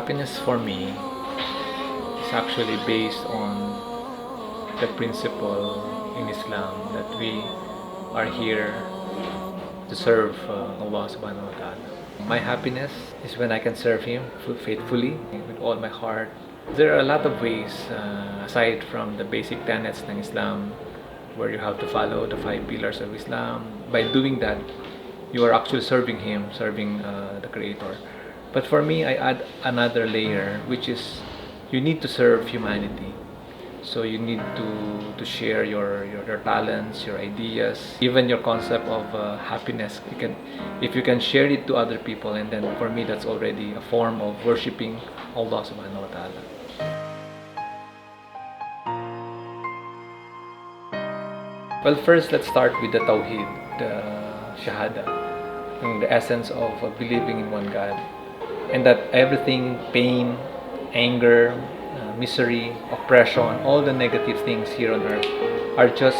Happiness for me is actually based on the principle in Islam that we are here to serve Allah subhanahu wa ta'ala. My happiness is when I can serve Him faithfully with all my heart. There are a lot of ways aside from the basic tenets ng Islam where you have to follow the 5 pillars of Islam. By doing that, you are actually serving Him, serving the Creator. But for me, I add another layer, which is you need to serve humanity. So you need to share your talents, your ideas, even your concept of happiness. If you can share it to other people, and then for me that's already a form of worshipping Allah subhanahu wa ta'ala. Well, first let's start with the Tawheed, the Shahada, the essence of believing in one God, and that everything, pain, anger, misery, oppression, all the negative things here on earth are just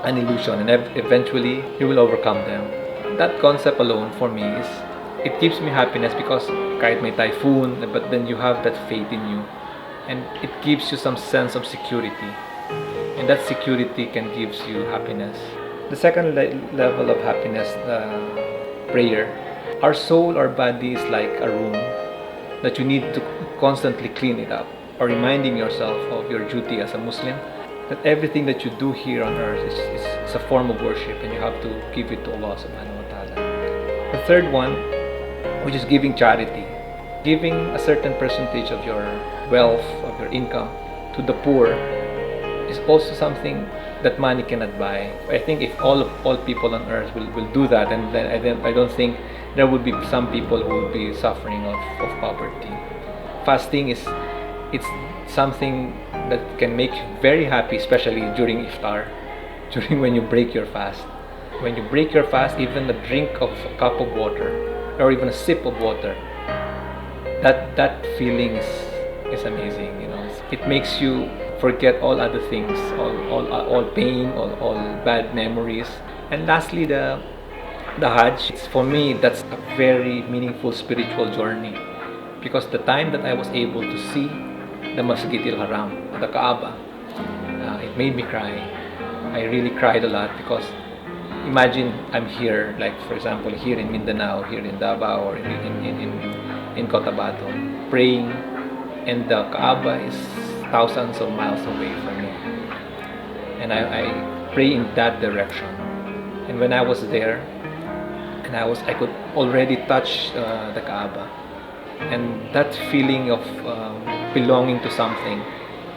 an illusion, and eventually you will overcome them. That concept alone for me it gives me happiness, because kahit may typhoon, but then you have that faith in you, and it gives you some sense of security, and that security can give you happiness. The second level of happiness, prayer. Our soul, our body is like a room that you need to constantly clean it up, or reminding yourself of your duty as a Muslim, that everything that you do here on earth is a form of worship, and you have to give it to Allah subhanahu wa ta'ala. The third one, which is giving charity. Giving a certain percentage of your wealth, of your income, to the poor is also something that money cannot buy. I think if all people on earth will do that, and then I don't think there would be some people who will be suffering of poverty. Fasting it's something that can make you very happy, especially during iftar, during when you break your fast. When you break your fast, even a drink of a cup of water, or even a sip of water, that feeling is amazing. It makes you forget all other things, all pain, all bad memories. And lastly, the Hajj. For me, that's a very meaningful spiritual journey, because the time that I was able to see the Masjid al-Haram, the Kaaba, it made me cry. I really cried a lot, because imagine I'm here, like for example here in Mindanao, here in Davao, or in Cotabato, praying, and the Kaaba is thousands of miles away from me, and I pray in that direction. And when I was there, and I could already touch the Kaaba, and that feeling of belonging to something,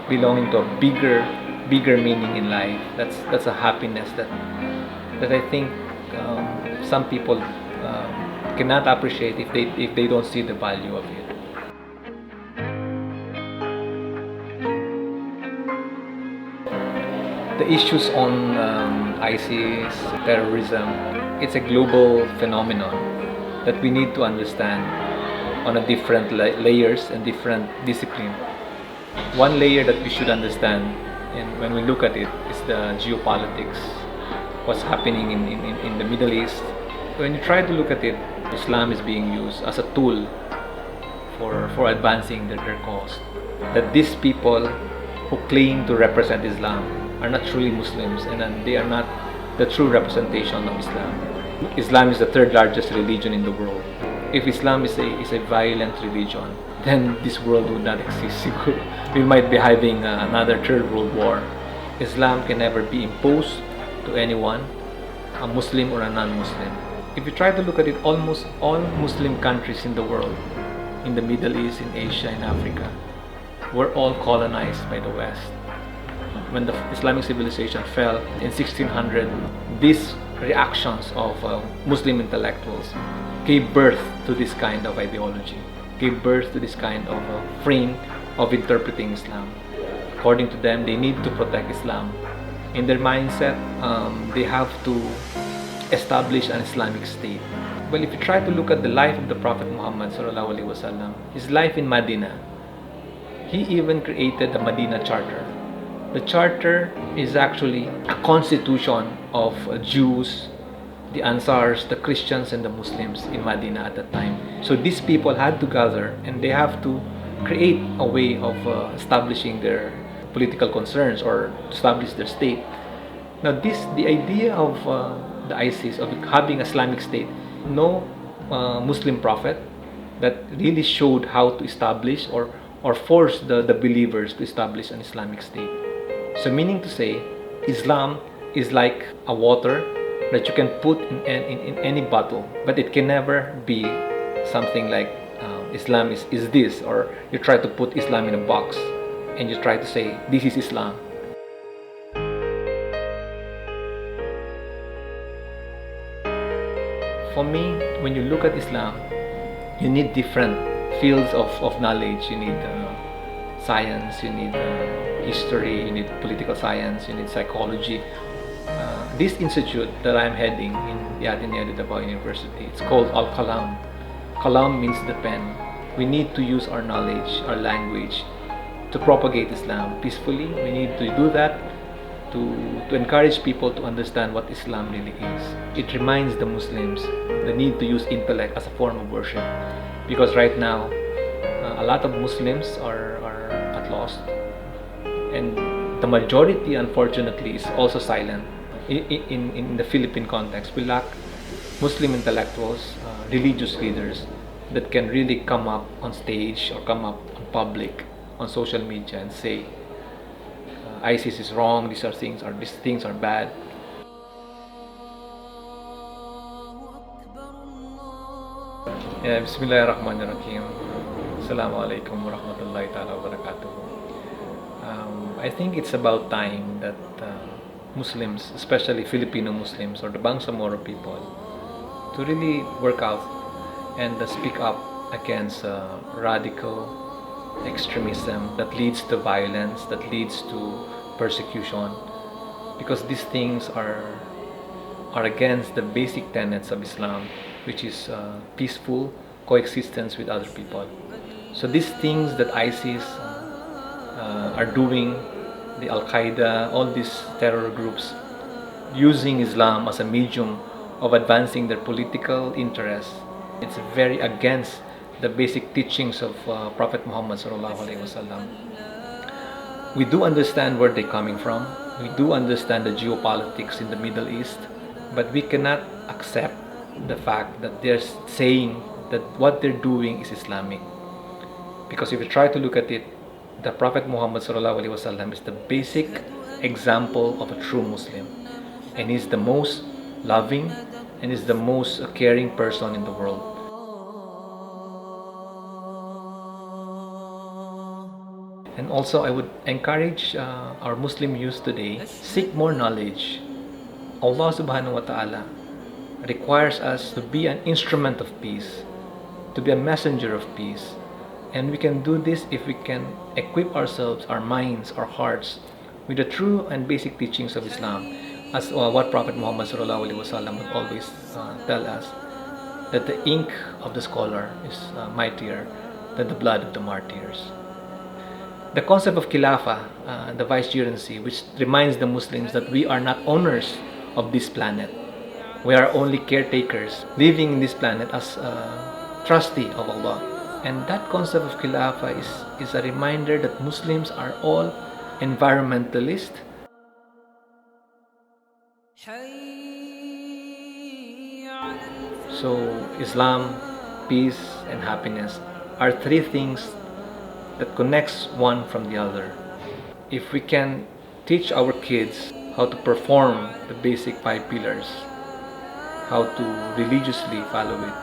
belonging to a bigger meaning in life, that's a happiness that I think some people cannot appreciate if they don't see the value of it. The issues on ISIS, terrorism, it's a global phenomenon that we need to understand on a different layers and different discipline. One layer that we should understand, and when we look at it, is the geopolitics, what's happening in the Middle East. When you try to look at it, Islam is being used as a tool for advancing their cause. That these people who claim to represent Islam are not truly Muslims, and they are not the true representation of Islam. Islam is the third largest religion in the world. If Islam is a violent religion, then this world would not exist. We might be having another third world war. Islam can never be imposed to anyone, a Muslim or a non-Muslim. If you try to look at it, almost all Muslim countries in the world, in the Middle East, in Asia, in Africa, were all colonized by the West. When the Islamic civilization fell in 1600, these reactions of Muslim intellectuals gave birth to this kind of ideology, gave birth to this kind of frame of interpreting Islam. According to them, they need to protect Islam. In their mindset, they have to establish an Islamic state. Well, if you try to look at the life of the Prophet Muhammad sallallahu alaihi wasallam, his life in Medina, he even created the Medina Charter. The Charter is actually a constitution of Jews, the Ansars, the Christians, and the Muslims in Medina at that time. So these people had to gather and they have to create a way of establishing their political concerns or establish their state. Now, the idea of the ISIS of having Islamic State, no Muslim prophet that really showed how to establish or force the believers to establish an Islamic State. So, meaning to say, Islam is like a water that you can put in any bottle, but it can never be something like Islam is this, or you try to put Islam in a box and you try to say this is Islam. For me, when you look at Islam, you need different fields of knowledge. You need science, you need history, you need political science, you need psychology. This institute that I'm heading in the Ateneo de Davao University, it's called Qalam. Qalam means the pen. We need to use our knowledge, our language, to propagate Islam peacefully. We need to do that to encourage people to understand what Islam really is. It reminds the Muslims the need to use intellect as a form of worship, because right now a lot of Muslims are at loss, and the majority, unfortunately, is also silent. In the Philippine context, we lack Muslim intellectuals, religious leaders that can really come up on stage or come up on public, on social media, and say ISIS is wrong, these things are bad. Bismillahirrahmanirrahim. Assalamualaikum warahmatullahi ta'ala wabarakatuh. I think it's about time that Muslims, especially Filipino Muslims or the Bangsamoro people, to really work out and speak up against radical extremism that leads to violence, that leads to persecution, because these things are against the basic tenets of Islam, which is peaceful coexistence with other people. So these things that ISIS are doing, the Al-Qaeda, all these terror groups, using Islam as a medium of advancing their political interests, it's very against the basic teachings of Prophet Muhammad sallallahu alaihi wasallam. We do understand where they're coming from. We do understand the geopolitics in the Middle East, but we cannot accept the fact that they're saying that what they're doing is Islamic. Because if you try to look at it, the Prophet Muhammad sallallahu alaihi wasallam is the basic example of a true Muslim, and he's the most loving and is the most caring person in the world. And also, I would encourage our Muslim youth today, seek more knowledge. Allah subhanahu wa ta'ala requires us to be an instrument of peace, to be a messenger of peace. And we can do this if we can equip ourselves, our minds, our hearts, with the true and basic teachings of Islam. As what Prophet Muhammad sallallahu alaihi wasallam would always tell us, that the ink of the scholar is mightier than the blood of the martyrs. The concept of Khilafah, the vicegerency, which reminds the Muslims that we are not owners of this planet. We are only caretakers, living in this planet as trustee of Allah. And that concept of Khilafah is a reminder that Muslims are all environmentalists. So Islam, peace, and happiness are three things that connects one from the other. If we can teach our kids how to perform the basic 5 pillars, how to religiously follow it,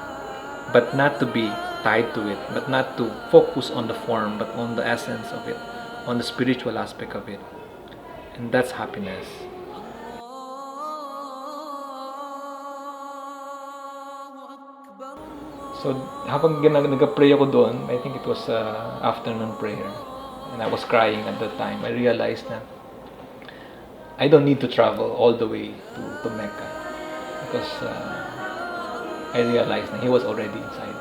but not to be tied to it, but not to focus on the form, but on the essence of it, on the spiritual aspect of it, and that's happiness. So, habang nag-pray ako doon, I think it was afternoon prayer, and I was crying at that time. I realized that I don't need to travel all the way to Mecca, because I realized that He was already inside.